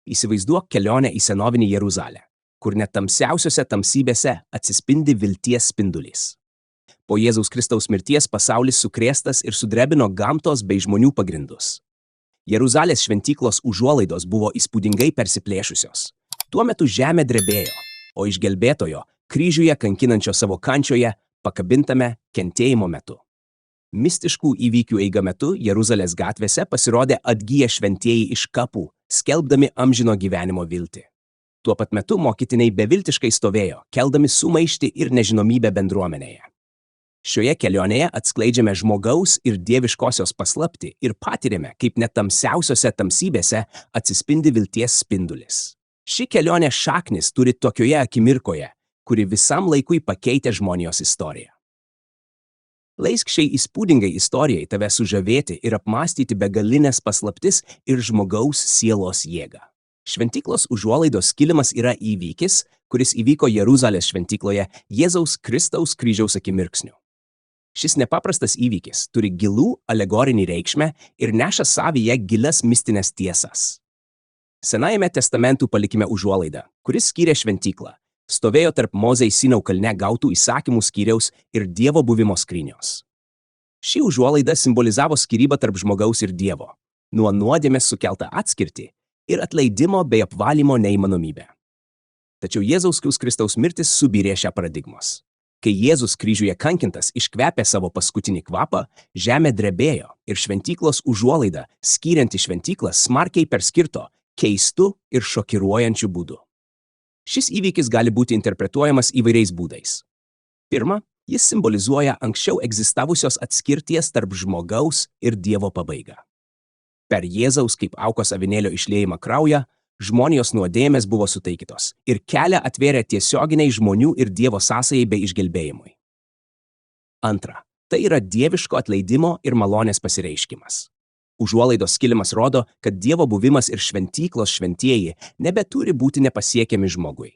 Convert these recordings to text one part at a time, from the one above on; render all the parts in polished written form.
Įsivaizduok kelionę į senovinį Jeruzalę, kur net tamsiausiose tamsybėse atsispindi vilties spindulys. Po Jėzaus Kristaus mirties pasaulis sukrėstas ir sudrebino gamtos bei žmonių pagrindus. Jeruzalės šventyklos užuolaidos buvo įspūdingai persiplėšusios. Tuo metu žemė drebėjo, o iš gelbėtojo, kryžiuje kankinančio savo kančioje, pakabintame kentėjimo metu. Mistiškų įvykių eiga metu Jeruzalės gatvėse pasirodė atgyję šventieji iš kapų, skelbdami amžino gyvenimo viltį. Tuo pat metu mokytiniai beviltiškai stovėjo, keldami sumaištį ir nežinomybę bendruomenėje. Šioje kelionėje atskleidžiame žmogaus ir dieviškosios paslaptį ir patiriame, kaip net tamsiausiose tamsybėse atsispindi vilties spindulis. Ši kelionė šaknis turi tokioje akimirkoje, kuri visam laikui pakeitė žmonijos istoriją. Leisk šiai įspūdingai istorijai tave sužavėti ir apmąstyti begalinės paslaptis ir žmogaus sielos jėgą. Šventyklos užuolaidos skilimas yra įvykis, kuris įvyko Jeruzalės šventykloje Jėzaus Kristaus kryžiaus akimirksniu. Šis nepaprastas įvykis turi gilų alegorinį reikšmę ir neša savyje gilias mistinės tiesas. Senajame testamentų palikime užuolaidą, kuris skyrė šventyklą, stovėjo tarp Mozei Sinau kalne gautų įsakymų skyriaus ir Dievo buvimo skrynios. Ši užuolaida simbolizavo skyrybą tarp žmogaus ir Dievo, nuo nuodėmės sukeltą atskirtį ir atleidimo bei apvalymo neįmanomybę. Tačiau Jėzaus Kristaus mirtis subyrė šią paradigmos. Kai Jėzus kryžiuje kankintas iškvepė savo paskutinį kvapą, žemė drebėjo ir šventyklos užuolaida, skirianti šventyklą, smarkiai perskirto, keistu ir šokiruojančiu būdu. Šis įvykis gali būti interpretuojamas įvairiais būdais. Pirma, jis simbolizuoja anksčiau egzistavusios atskirties tarp žmogaus ir Dievo pabaigą. Per Jėzaus kaip aukos avinėlio išliejimą kraują, žmonijos nuodėmės buvo sutaikytos ir kelią atvėrė tiesioginiai žmonių ir Dievo sąsajai bei išgelbėjimui. Antra, tai yra dieviško atleidimo ir malonės pasireiškimas. Užuolaidos skilimas rodo, kad Dievo buvimas ir šventyklos šventieji nebeturi būti nepasiekiami žmogui.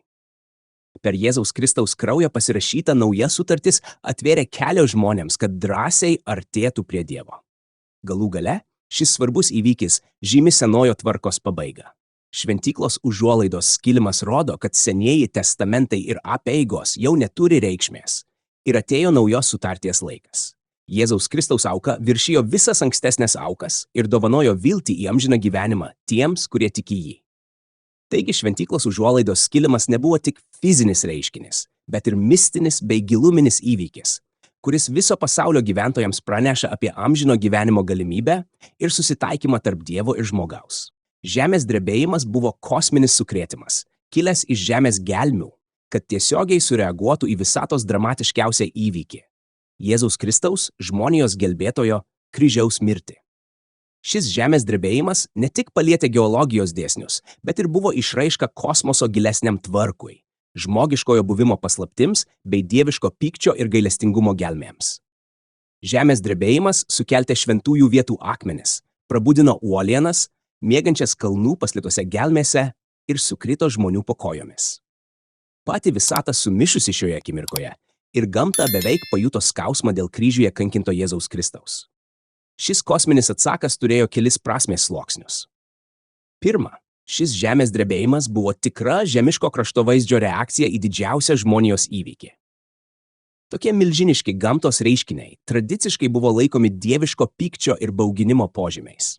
Per Jėzaus Kristaus kraują pasirašyta nauja sutartis atvėrė kelio žmonėms, kad drąsiai artėtų prie Dievo. Galų gale, šis svarbus įvykis žymi senojo tvarkos pabaigą. Šventyklos užuolaidos skilimas rodo, kad senieji testamentai ir apeigos jau neturi reikšmės ir atėjo naujos sutarties laikas. Jėzaus Kristaus auka viršijo visas ankstesnės aukas ir dovanojo viltį į amžiną gyvenimą tiems, kurie tiki jį. Taigi šventyklos užuolaidos skilimas nebuvo tik fizinis reiškinis, bet ir mistinis bei giluminis įvykis, kuris viso pasaulio gyventojams praneša apie amžino gyvenimo galimybę ir susitaikymą tarp Dievo ir žmogaus. Žemės drebėjimas buvo kosminis sukrėtimas, kilęs iš žemės gelmių, kad tiesiogiai sureaguotų į visatos dramatiškiausią įvykį – Jėzaus Kristaus, žmonijos gelbėtojo, kryžiaus mirtį. Šis žemės drebėjimas ne tik palietė geologijos dėsnius, bet ir buvo išraiška kosmoso gilesniam tvarkui, žmogiškojo buvimo paslaptims bei dieviško pykčio ir gailestingumo gelmėms. Žemės drebėjimas sukeltė šventųjų vietų akmenis, prabudino uolienas, miegančias kalnų paslėptose gelmėse ir sukrito žmonių po kojomis. Pati visata sumišusi šioje akimirkoje ir gamta beveik pajuto skausmą dėl kryžiuje kankinto Jėzaus Kristaus. Šis kosminis atsakas turėjo kelis prasmės sluoksnius. Pirma, šis žemės drebėjimas buvo tikra žemiško kraštovaizdžio reakcija į didžiausią žmonijos įvykį. Tokie milžiniški gamtos reiškiniai tradiciškai buvo laikomi dieviško pykčio ir bauginimo požymiais.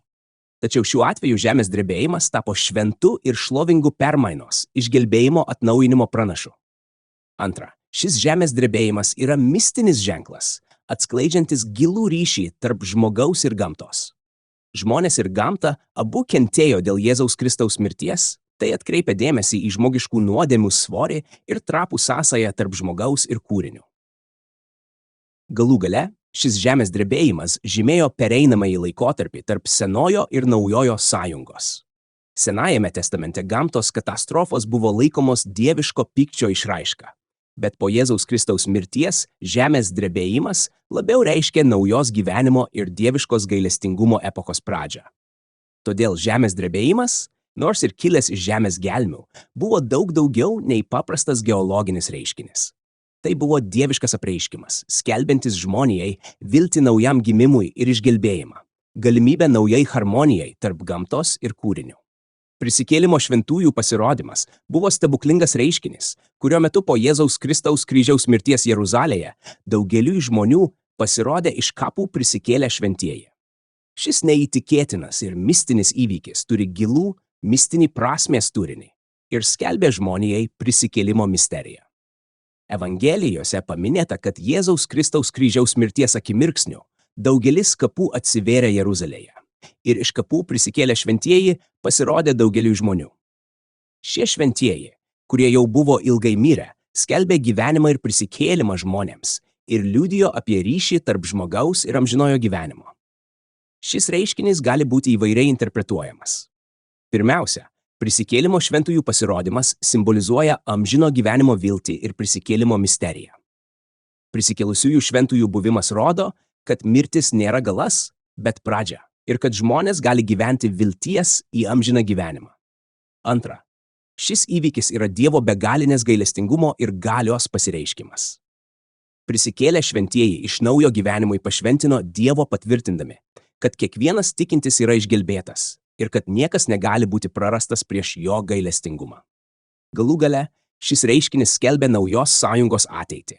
Tačiau šiuo atveju žemės drebėjimas tapo šventu ir šlovingu permainos, išgelbėjimo atnaujinimo pranašu. Antra, šis žemės drebėjimas yra mistinis ženklas, atskleidžiantis gilų ryšį tarp žmogaus ir gamtos. Žmonės ir gamta abu kentėjo dėl Jėzaus Kristaus mirties, tai atkreipia dėmesį į žmogiškų nuodėmių svorį ir trapų sąsają tarp žmogaus ir kūrinių. Galų gale, šis žemės drebėjimas žymėjo pereinamąjį laikotarpį tarp senojo ir naujojo sąjungos. Senajame testamente gamtos katastrofos buvo laikomos dieviško pykčio išraiška, bet po Jėzaus Kristaus mirties žemės drebėjimas labiau reiškė naujos gyvenimo ir dieviškos gailestingumo epochos pradžią. Todėl žemės drebėjimas, nors ir kilęs iš žemės gelmių, buvo daug daugiau nei paprastas geologinis reiškinis. Tai buvo dieviškas apreiškimas, skelbiantis žmonijai viltį naujam gimimui ir išgelbėjimą, galimybę naujai harmonijai tarp gamtos ir kūrinių. Prisikėlimo šventųjų pasirodymas buvo stebuklingas reiškinis, kurio metu po Jėzaus Kristaus kryžiaus mirties Jeruzalėje daugeliui žmonių pasirodė iš kapų prisikėlę šventieji. Šis neįtikėtinas ir mistinis įvykis turi gilų mistinį prasmės turinį ir skelbė žmonijai prisikėlimo misteriją. Evangelijose paminėta, kad Jėzaus Kristaus kryžiaus mirties akimirksniu daugelis kapų atsivėrė Jeruzalėje ir iš kapų prisikėlę šventieji pasirodė daugeliui žmonių. Šie šventieji, kurie jau buvo ilgai mirę, skelbė gyvenimą ir prisikėlimą žmonėms ir liudijo apie ryšį tarp žmogaus ir amžinojo gyvenimo. Šis reiškinys gali būti įvairiai interpretuojamas. Pirmiausia, prisikėlimo šventųjų pasirodymas simbolizuoja amžino gyvenimo viltį ir prisikėlimo misteriją. Prisikėlusiųjų šventųjų buvimas rodo, kad mirtis nėra galas, bet pradžia ir kad žmonės gali gyventi vilties į amžiną gyvenimą. Antra, šis įvykis yra Dievo begalinės gailestingumo ir galios pasireiškimas. Prisikėlę šventieji iš naujo gyvenimui pašventino Dievo patvirtindami, kad kiekvienas tikintis yra išgelbėtas ir kad niekas negali būti prarastas prieš jo gailestingumą. Galų gale, šis reiškinis skelbia naujos sąjungos ateitį.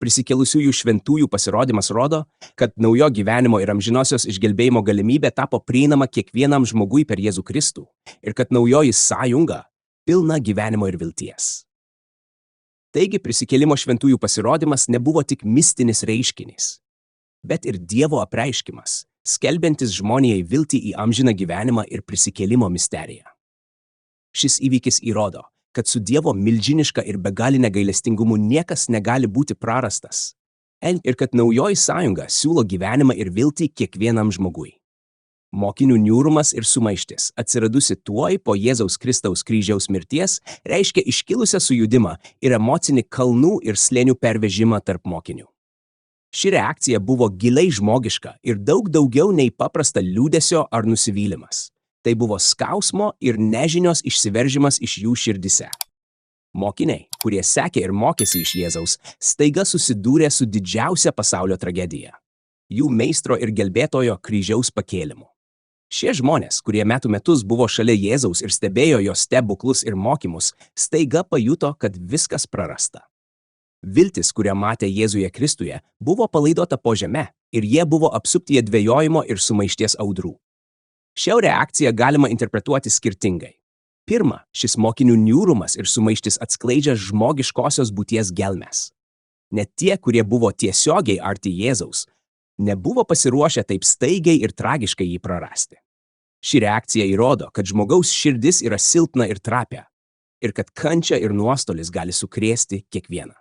Prisikėlusiųjų šventųjų pasirodymas rodo, kad naujo gyvenimo ir amžinosios išgelbėjimo galimybė tapo prieinama kiekvienam žmogui per Jėzų Kristų ir kad naujoji sąjunga pilna gyvenimo ir vilties. Taigi prisikėlimo šventųjų pasirodymas nebuvo tik mistinis reiškinys, bet ir Dievo apreiškimas, skelbiantis žmonijai viltį į amžiną gyvenimą ir prisikėlimo misteriją. Šis įvykis įrodo, kad su Dievo milžiniška ir begalinė gailestingumu niekas negali būti prarastas ir kad naujoji sąjunga siūlo gyvenimą ir viltį kiekvienam žmogui. Mokinių niūrumas ir sumaištis, atsiradusi tuoj po Jėzaus Kristaus kryžiaus mirties, reiškia iškilusią sujudimą ir emocinį kalnų ir slėnių pervežimą tarp mokinių. Ši reakcija buvo giliai žmogiška ir daug daugiau nei paprasta liūdesio ar nusivylimas. Tai buvo skausmo ir nežinios išsiveržimas iš jų širdise. Mokiniai, kurie sekė ir mokėsi iš Jėzaus, staiga susidūrė su didžiausia pasaulio tragedija – jų meistro ir gelbėtojo kryžiaus pakėlimu. Šie žmonės, kurie metų metus buvo šalia Jėzaus ir stebėjo jo stebuklus ir mokymus, staiga pajuto, kad viskas prarasta. Viltis, kurią matė Jėzuje Kristuje, buvo palaidota po žeme ir jie buvo apsupti dvejojimo ir sumaišties audrų. Šią reakciją galima interpretuoti skirtingai. Pirma, šis mokinių niūrumas ir sumaištis atskleidžia žmogiškosios būties gelmes. Net tie, kurie buvo tiesiogiai arti Jėzaus, nebuvo pasiruošę taip staigiai ir tragiškai jį prarasti. Ši reakcija įrodo, kad žmogaus širdis yra silpna ir trapia ir kad kančia ir nuostolis gali sukrėsti kiekvieną.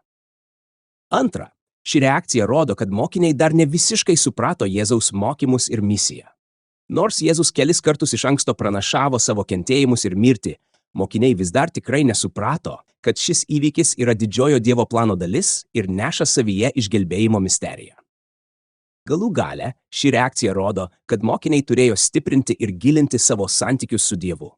Antra, ši reakcija rodo, kad mokiniai dar ne visiškai suprato Jėzaus mokymus ir misiją. Nors Jėzus kelis kartus iš anksto pranašavo savo kentėjimus ir mirtį, mokiniai vis dar tikrai nesuprato, kad šis įvykis yra didžiojo Dievo plano dalis ir neša savyje išgelbėjimo misteriją. Galų gale, ši reakcija rodo, kad mokiniai turėjo stiprinti ir gilinti savo santykius su Dievu.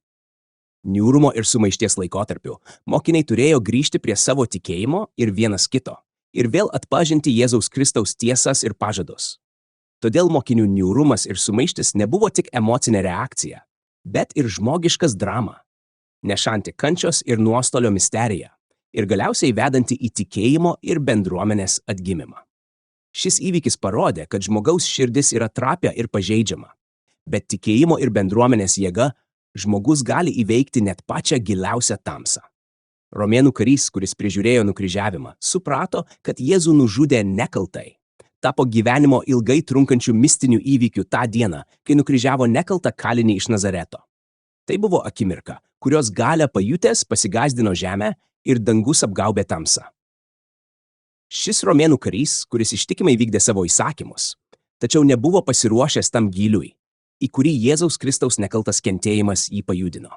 Niūrumo ir sumaišties laikotarpiu mokiniai turėjo grįžti prie savo tikėjimo ir vienas kito ir vėl atpažinti Jėzaus Kristaus tiesas ir pažadus. Todėl mokinių niūrumas ir sumaištis nebuvo tik emocinė reakcija, bet ir žmogiškas drama, nešanti kančios ir nuostolio misteriją ir galiausiai vedanti į tikėjimo ir bendruomenės atgimimą. Šis įvykis parodė, kad žmogaus širdis yra trapia ir pažeidžiama, bet tikėjimo ir bendruomenės jėga žmogus gali įveikti net pačią giliausią tamsą. Romėnų karys, kuris prižiūrėjo nukryžiavimą, suprato, kad Jėzų nužudė nekaltai. Tapo gyvenimo ilgai trunkančių mistinių įvykių tą dieną, kai nukryžiavo nekaltą kalinį iš Nazareto. Tai buvo akimirka, kurios galią pajutęs pasigąsdino žemę ir dangus apgaubė tamsą. Šis romėnų karys, kuris ištikimai vykdė savo įsakymus, tačiau nebuvo pasiruošęs tam gyliui, į kurį Jėzaus Kristaus nekaltas kentėjimas jį pajudino.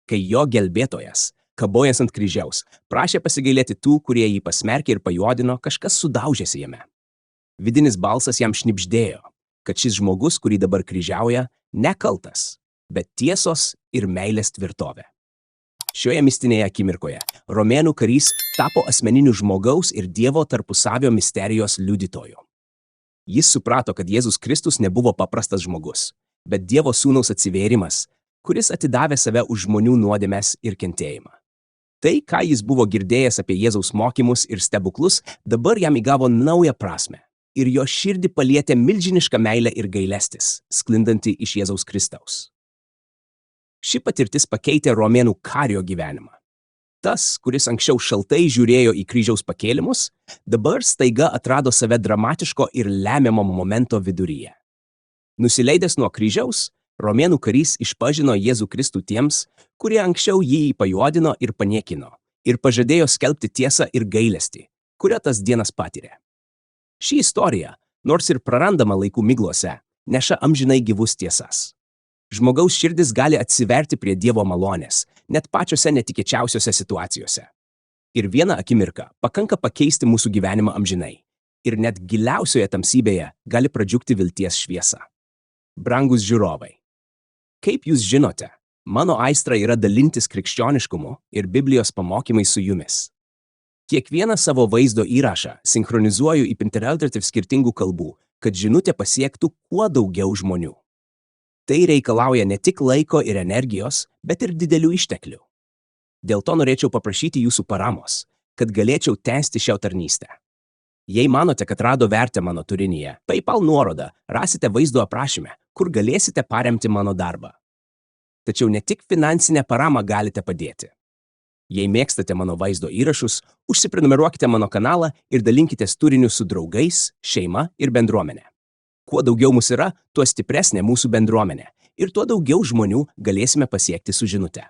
Kai jo gelbėtojas, kabojas ant kryžiaus, prašė pasigailėti tų, kurie jį pasmerkė ir pajuodino, kažkas sudaužėsi jame. Vidinis balsas jam šnibždėjo, kad šis žmogus, kurį dabar kryžiauja, nekaltas, bet tiesos ir meilės tvirtovė. Šioje mistinėje akimirkoje romėnų karys tapo asmeniniu žmogaus ir Dievo tarpusavio misterijos liudytoju. Jis suprato, kad Jėzus Kristus nebuvo paprastas žmogus, bet Dievo sūnaus atsivėrimas, kuris atidavė save už žmonių nuodėmes ir kentėjimą. Tai, ką jis buvo girdėjęs apie Jėzaus mokymus ir stebuklus, dabar jam įgavo naują prasme. Ir jo širdį palietė milžiniška meilė ir gailestis, sklindanti iš Jėzaus Kristaus. Ši patirtis pakeitė romėnų kario gyvenimą. Tas, kuris anksčiau šaltai žiūrėjo į kryžiaus pakėlimus, dabar staiga atrado save dramatiško ir lemiamo momento viduryje. Nusileidęs nuo kryžiaus, romėnų karys išpažino Jėzų Kristų tiems, kurie anksčiau jį pajuodino ir paniekino, ir pažadėjo skelbti tiesą ir gailestį, kurią tas dienas patyrė. Ši istorija, nors ir prarandama laikų miglose, neša amžinai gyvus tiesas. Žmogaus širdis gali atsiverti prie Dievo malonės, net pačiose netikėčiausiose situacijose. Ir vieną akimirką pakanka pakeisti mūsų gyvenimą amžinai, ir net giliausioje tamsybėje gali pradžiugti vilties šviesa. Brangus žiūrovai, kaip jūs žinote, mano aistra yra dalintis krikščioniškumu ir Biblijos pamokymais su jumis. Kiekvieną savo vaizdo įrašą sinchronizuoju į Pinterest skirtingų kalbų, kad žinutė pasiektų kuo daugiau žmonių. Tai reikalauja ne tik laiko ir energijos, bet ir didelių išteklių. Dėl to norėčiau paprašyti jūsų paramos, kad galėčiau tęsti šią tarnystę. Jei manote, kad rado vertę mano turinyje, PayPal nuorodą rasite vaizdo aprašyme, kur galėsite paremti mano darbą. Tačiau ne tik finansinę paramą galite padėti. Jei mėgstate mano vaizdo įrašus, užsiprenumeruokite mano kanalą ir dalinkitės turiniu su draugais, šeima ir bendruomenė. Kuo daugiau mūsų yra, tuo stipresnė mūsų bendruomenė ir tuo daugiau žmonių galėsime pasiekti su žinute.